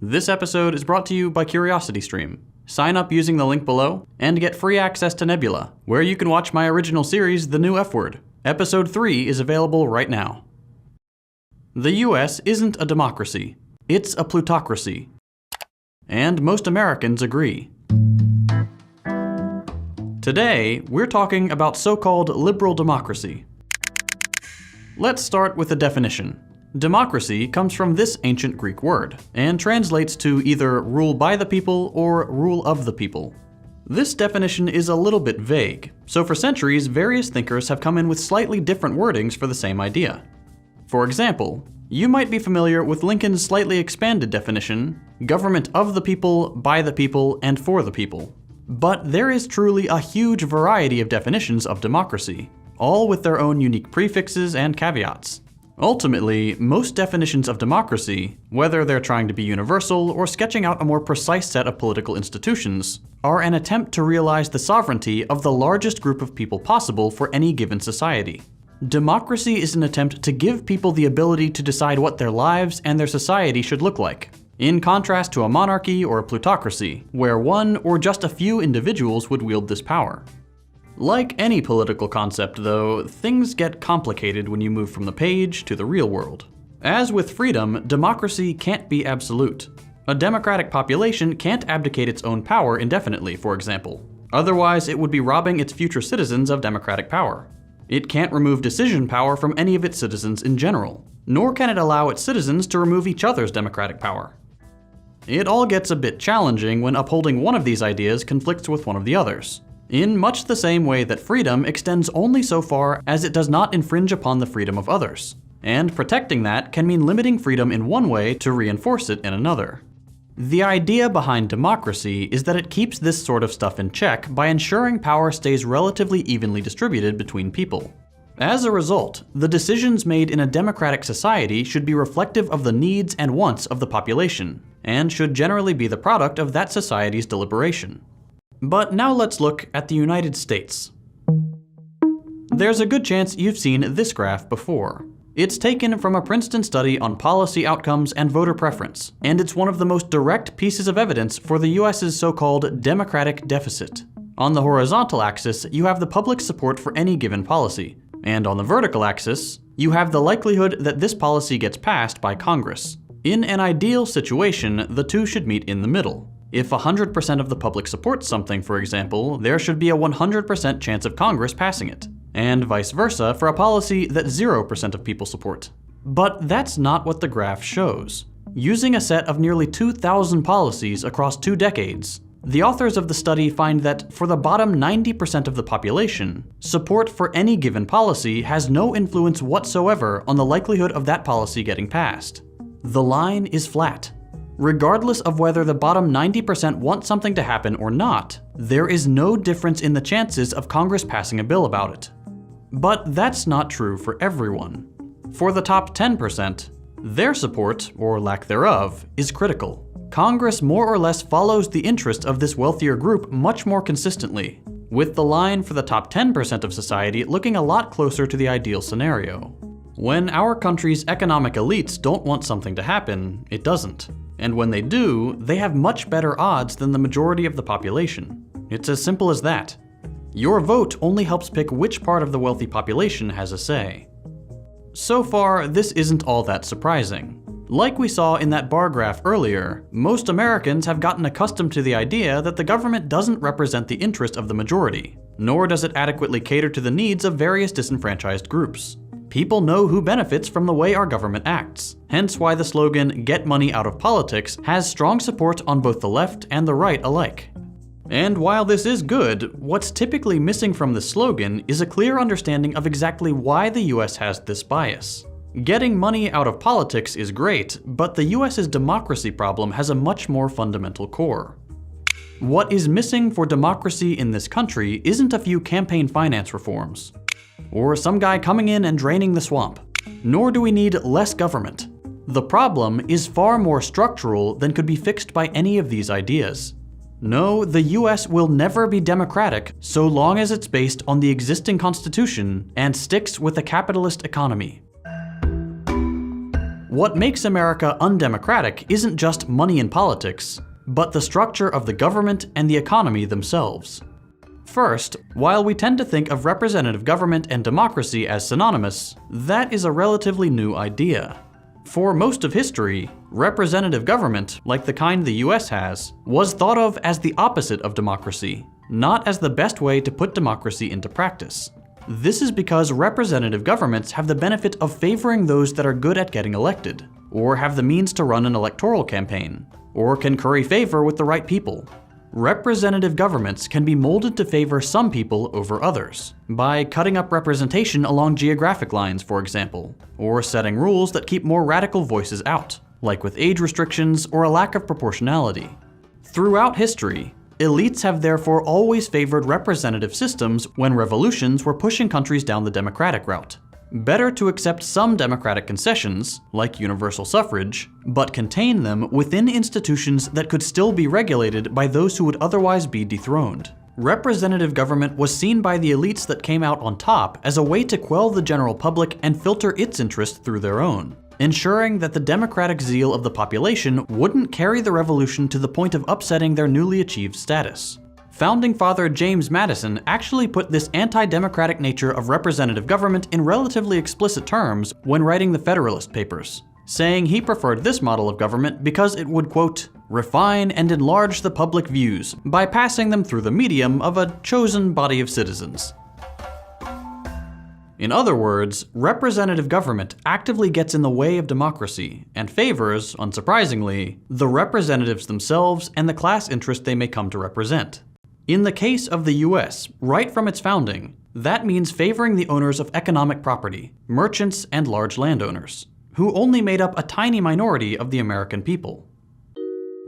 This episode is brought to you by CuriosityStream. Sign up using the link below and get free access to Nebula, where you can watch my original series, The New F Word. Episode 3 is available right now. The US isn't a democracy. It's a plutocracy. And most Americans agree. Today, we're talking about so-called liberal democracy. Let's start with a definition. Democracy comes from this ancient Greek word, and translates to either rule by the people or rule of the people. This definition is a little bit vague, so for centuries various thinkers have come in with slightly different wordings for the same idea. For example, you might be familiar with Lincoln's slightly expanded definition, government of the people, by the people, and for the people. But there is truly a huge variety of definitions of democracy, all with their own unique prefixes and caveats. Ultimately, most definitions of democracy, whether they're trying to be universal or sketching out a more precise set of political institutions, are an attempt to realize the sovereignty of the largest group of people possible for any given society. Democracy is an attempt to give people the ability to decide what their lives and their society should look like, in contrast to a monarchy or a plutocracy, where one or just a few individuals would wield this power. Like any political concept, though, things get complicated when you move from the page to the real world. As with freedom, democracy can't be absolute. A democratic population can't abdicate its own power indefinitely, for example. Otherwise, it would be robbing its future citizens of democratic power. It can't remove decision power from any of its citizens in general, nor can it allow its citizens to remove each other's democratic power. It all gets a bit challenging when upholding one of these ideas conflicts with one of the others, in much the same way that freedom extends only so far as it does not infringe upon the freedom of others, and protecting that can mean limiting freedom in one way to reinforce it in another. The idea behind democracy is that it keeps this sort of stuff in check by ensuring power stays relatively evenly distributed between people. As a result, the decisions made in a democratic society should be reflective of the needs and wants of the population, and should generally be the product of that society's deliberation. But now let's look at the United States. There's a good chance you've seen this graph before. It's taken from a Princeton study on policy outcomes and voter preference, and it's one of the most direct pieces of evidence for the US's so-called democratic deficit. On the horizontal axis, you have the public support for any given policy, and on the vertical axis, you have the likelihood that this policy gets passed by Congress. In an ideal situation, the two should meet in the middle. If 100% of the public supports something, for example, there should be a 100% chance of Congress passing it, and vice versa for a policy that 0% of people support. But that's not what the graph shows. Using a set of nearly 2,000 policies across 2 decades, the authors of the study find that for the bottom 90% of the population, support for any given policy has no influence whatsoever on the likelihood of that policy getting passed. The line is flat. Regardless of whether the bottom 90% want something to happen or not, there is no difference in the chances of Congress passing a bill about it. But that's not true for everyone. For the top 10%, their support, or lack thereof, is critical. Congress more or less follows the interest of this wealthier group much more consistently, with the line for the top 10% of society looking a lot closer to the ideal scenario. When our country's economic elites don't want something to happen, it doesn't. And when they do, they have much better odds than the majority of the population. It's as simple as that. Your vote only helps pick which part of the wealthy population has a say. So far, this isn't all that surprising. Like we saw in that bar graph earlier, most Americans have gotten accustomed to the idea that the government doesn't represent the interest of the majority, nor does it adequately cater to the needs of various disenfranchised groups. People know who benefits from the way our government acts, hence why the slogan, "Get money out of politics," has strong support on both the left and the right alike. And while this is good, what's typically missing from this slogan is a clear understanding of exactly why the US has this bias. Getting money out of politics is great, but the US's democracy problem has a much more fundamental core. What is missing for democracy in this country isn't a few campaign finance reforms, or some guy coming in and draining the swamp. Nor do we need less government. The problem is far more structural than could be fixed by any of these ideas. No, the US will never be democratic so long as it's based on the existing constitution and sticks with a capitalist economy. What makes America undemocratic isn't just money in politics, but the structure of the government and the economy themselves. First, while we tend to think of representative government and democracy as synonymous, that is a relatively new idea. For most of history, representative government, like the kind the US has, was thought of as the opposite of democracy, not as the best way to put democracy into practice. This is because representative governments have the benefit of favoring those that are good at getting elected, or have the means to run an electoral campaign, or can curry favor with the right people. Representative governments can be molded to favor some people over others, by cutting up representation along geographic lines, for example, or setting rules that keep more radical voices out, like with age restrictions or a lack of proportionality. Throughout history, elites have therefore always favored representative systems when revolutions were pushing countries down the democratic route. Better to accept some democratic concessions, like universal suffrage, but contain them within institutions that could still be regulated by those who would otherwise be dethroned. Representative government was seen by the elites that came out on top as a way to quell the general public and filter its interests through their own, ensuring that the democratic zeal of the population wouldn't carry the revolution to the point of upsetting their newly achieved status. Founding Father James Madison actually put this anti-democratic nature of representative government in relatively explicit terms when writing the Federalist Papers, saying he preferred this model of government because it would, quote, refine and enlarge the public views by passing them through the medium of a chosen body of citizens. In other words, representative government actively gets in the way of democracy and favors, unsurprisingly, the representatives themselves and the class interest they may come to represent. In the case of the US, right from its founding, that means favoring the owners of economic property, merchants and large landowners, who only made up a tiny minority of the American people.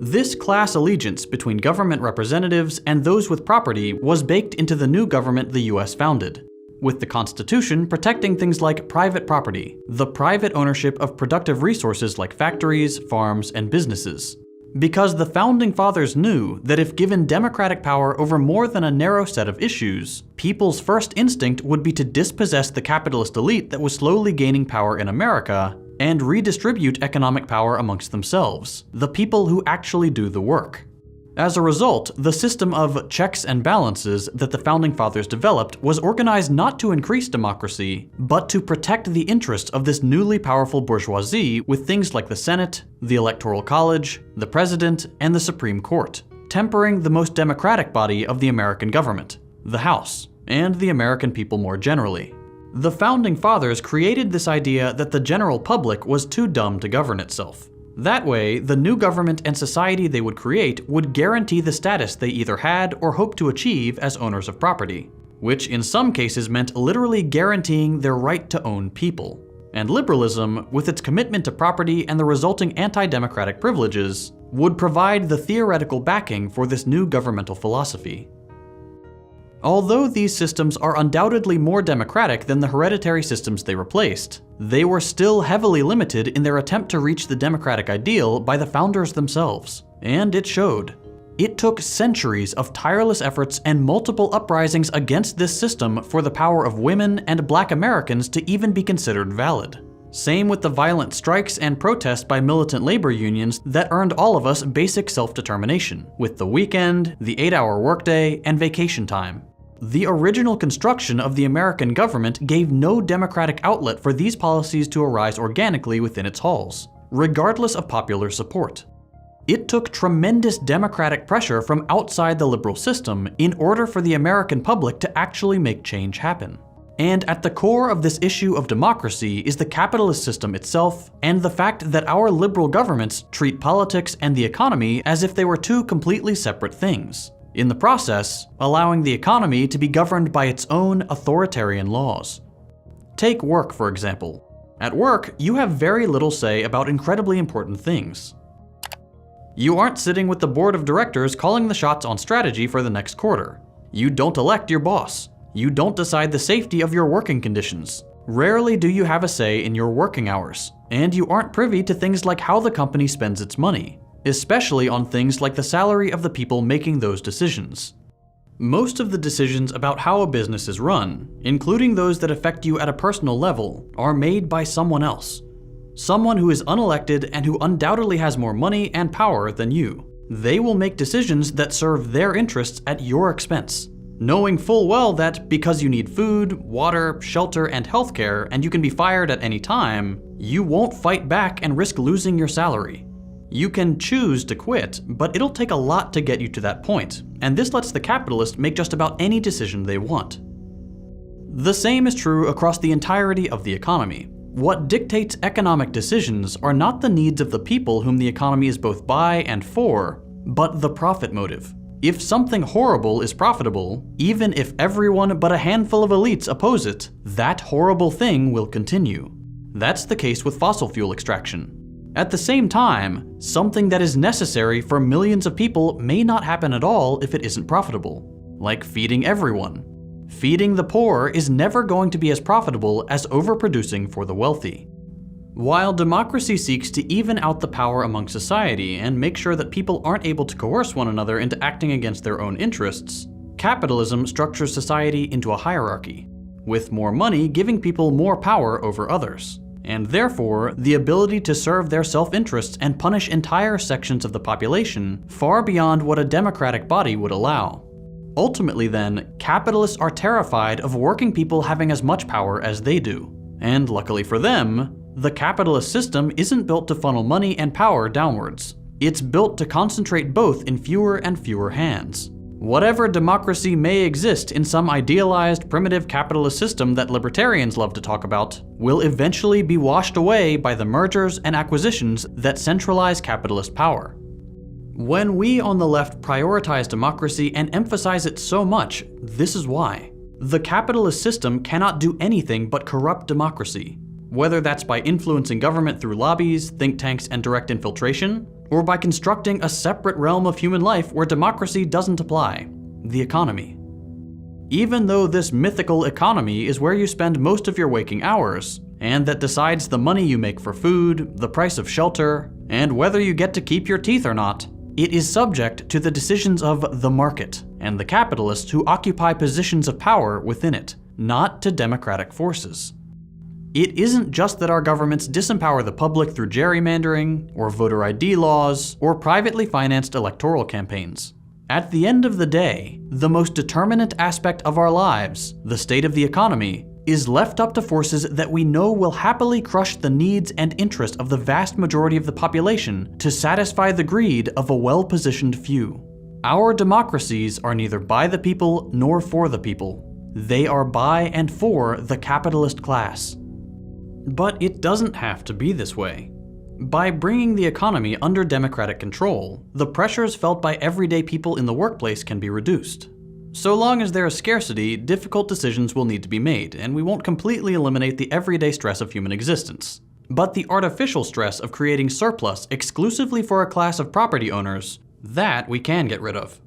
This class allegiance between government representatives and those with property was baked into the new government the US founded, with the Constitution protecting things like private property, the private ownership of productive resources like factories, farms, and businesses. Because the Founding Fathers knew that if given democratic power over more than a narrow set of issues, people's first instinct would be to dispossess the capitalist elite that was slowly gaining power in America and redistribute economic power amongst themselves, the people who actually do the work. As a result, the system of checks and balances that the Founding Fathers developed was organized not to increase democracy, but to protect the interests of this newly powerful bourgeoisie with things like the Senate, the Electoral College, the President, and the Supreme Court, tempering the most democratic body of the American government, the House, and the American people more generally. The Founding Fathers created this idea that the general public was too dumb to govern itself. That way, the new government and society they would create would guarantee the status they either had or hoped to achieve as owners of property, which in some cases meant literally guaranteeing their right to own people. And liberalism, with its commitment to property and the resulting anti-democratic privileges, would provide the theoretical backing for this new governmental philosophy. Although these systems are undoubtedly more democratic than the hereditary systems they replaced, they were still heavily limited in their attempt to reach the democratic ideal by the founders themselves, and it showed. It took centuries of tireless efforts and multiple uprisings against this system for the power of women and Black Americans to even be considered valid. Same with the violent strikes and protests by militant labor unions that earned all of us basic self-determination, with the weekend, the 8-hour workday, and vacation time. The original construction of the American government gave no democratic outlet for these policies to arise organically within its halls, regardless of popular support. It took tremendous democratic pressure from outside the liberal system in order for the American public to actually make change happen. And at the core of this issue of democracy is the capitalist system itself, and the fact that our liberal governments treat politics and the economy as if they were two completely separate things, in the process, allowing the economy to be governed by its own authoritarian laws. Take work, for example. At work, you have very little say about incredibly important things. You aren't sitting with the board of directors calling the shots on strategy for the next quarter. You don't elect your boss. You don't decide the safety of your working conditions. Rarely do you have a say in your working hours, and you aren't privy to things like how the company spends its money, especially on things like the salary of the people making those decisions. Most of the decisions about how a business is run, including those that affect you at a personal level, are made by someone else. Someone who is unelected and who undoubtedly has more money and power than you. They will make decisions that serve their interests at your expense, knowing full well that because you need food, water, shelter, and healthcare, and you can be fired at any time, you won't fight back and risk losing your salary. You can choose to quit, but it'll take a lot to get you to that point, and this lets the capitalist make just about any decision they want. The same is true across the entirety of the economy. What dictates economic decisions are not the needs of the people whom the economy is both by and for, but the profit motive. If something horrible is profitable, even if everyone but a handful of elites oppose it, that horrible thing will continue. That's the case with fossil fuel extraction. At the same time, something that is necessary for millions of people may not happen at all if it isn't profitable, like feeding everyone. Feeding the poor is never going to be as profitable as overproducing for the wealthy. While democracy seeks to even out the power among society and make sure that people aren't able to coerce one another into acting against their own interests, capitalism structures society into a hierarchy, with more money giving people more power over others, and therefore the ability to serve their self-interests and punish entire sections of the population far beyond what a democratic body would allow. Ultimately then, capitalists are terrified of working people having as much power as they do. And luckily for them, the capitalist system isn't built to funnel money and power downwards. It's built to concentrate both in fewer and fewer hands. Whatever democracy may exist in some idealized primitive capitalist system that libertarians love to talk about, will eventually be washed away by the mergers and acquisitions that centralize capitalist power. When we on the left prioritize democracy and emphasize it so much, this is why. The capitalist system cannot do anything but corrupt democracy, whether that's by influencing government through lobbies, think tanks, and direct infiltration, or by constructing a separate realm of human life where democracy doesn't apply, the economy. Even though this mythical economy is where you spend most of your waking hours, and that decides the money you make for food, the price of shelter, and whether you get to keep your teeth or not, it is subject to the decisions of the market and the capitalists who occupy positions of power within it, not to democratic forces. It isn't just that our governments disempower the public through gerrymandering, or voter ID laws, or privately financed electoral campaigns. At the end of the day, the most determinant aspect of our lives, the state of the economy, is left up to forces that we know will happily crush the needs and interest of the vast majority of the population to satisfy the greed of a well-positioned few. Our democracies are neither by the people nor for the people. They are by and for the capitalist class. But it doesn't have to be this way. By bringing the economy under democratic control, the pressures felt by everyday people in the workplace can be reduced. So long as there is scarcity, difficult decisions will need to be made, and we won't completely eliminate the everyday stress of human existence. But the artificial stress of creating surplus exclusively for a class of property owners, that we can get rid of.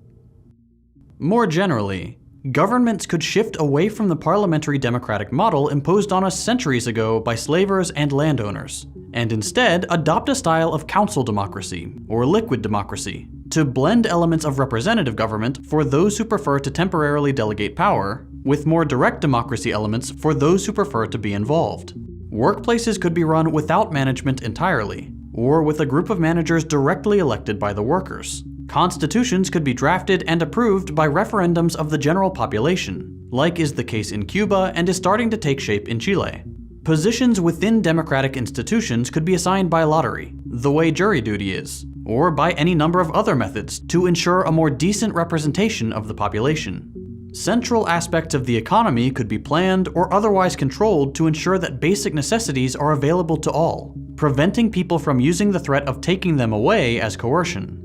More generally, governments could shift away from the parliamentary democratic model imposed on us centuries ago by slavers and landowners, and instead adopt a style of council democracy, or liquid democracy, to blend elements of representative government for those who prefer to temporarily delegate power, with more direct democracy elements for those who prefer to be involved. Workplaces could be run without management entirely, or with a group of managers directly elected by the workers. Constitutions could be drafted and approved by referendums of the general population, like is the case in Cuba and is starting to take shape in Chile. Positions within democratic institutions could be assigned by lottery, the way jury duty is, or by any number of other methods to ensure a more decent representation of the population. Central aspects of the economy could be planned or otherwise controlled to ensure that basic necessities are available to all, preventing people from using the threat of taking them away as coercion.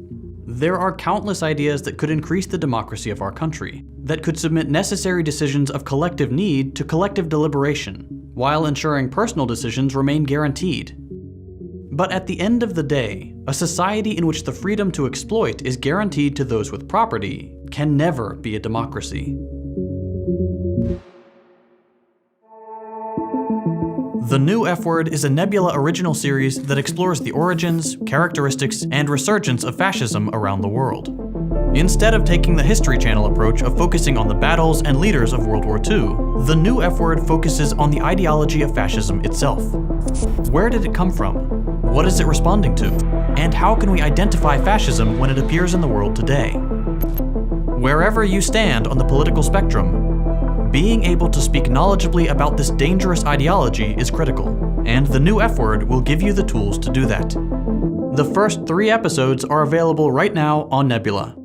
There are countless ideas that could increase the democracy of our country, that could submit necessary decisions of collective need to collective deliberation, while ensuring personal decisions remain guaranteed. But at the end of the day, a society in which the freedom to exploit is guaranteed to those with property can never be a democracy. The New F Word is a Nebula original series that explores the origins, characteristics, and resurgence of fascism around the world. Instead of taking the History Channel approach of focusing on the battles and leaders of World War II, the new F-Word focuses on the ideology of fascism itself. Where did it come from? What is it responding to? And how can we identify fascism when it appears in the world today? Wherever you stand on the political spectrum, being able to speak knowledgeably about this dangerous ideology is critical, and the new F-Word will give you the tools to do that. The first 3 episodes are available right now on Nebula.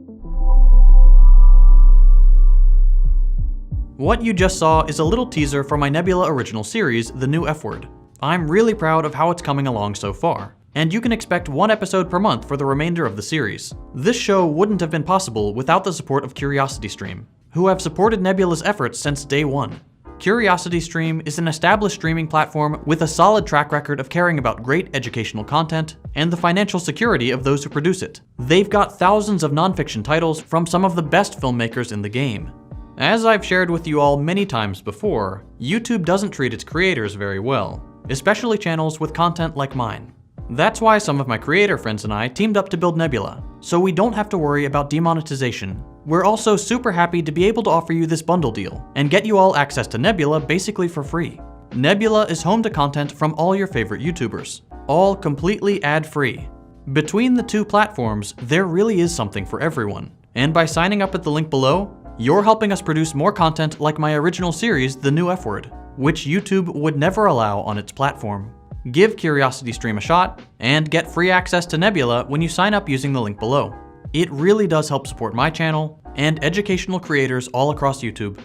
What you just saw is a little teaser for my Nebula original series, The New F-Word. I'm really proud of how it's coming along so far, and you can expect 1 episode per month for the remainder of the series. This show wouldn't have been possible without the support of CuriosityStream, who have supported Nebula's efforts since day 1. CuriosityStream is an established streaming platform with a solid track record of caring about great educational content and the financial security of those who produce it. They've got thousands of nonfiction titles from some of the best filmmakers in the game. As I've shared with you all many times before, YouTube doesn't treat its creators very well, especially channels with content like mine. That's why some of my creator friends and I teamed up to build Nebula, so we don't have to worry about demonetization. We're also super happy to be able to offer you this bundle deal, and get you all access to Nebula basically for free. Nebula is home to content from all your favorite YouTubers, all completely ad-free. Between the 2 platforms, there really is something for everyone, and by signing up at the link below, you're helping us produce more content like my original series, The New F-Word, which YouTube would never allow on its platform. Give CuriosityStream a shot, and get free access to Nebula when you sign up using the link below. It really does help support my channel, and educational creators all across YouTube.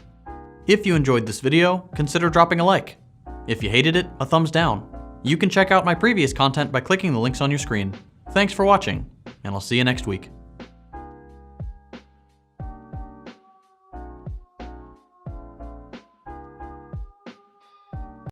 If you enjoyed this video, consider dropping a like. If you hated it, a thumbs down. You can check out my previous content by clicking the links on your screen. Thanks for watching, and I'll see you next week.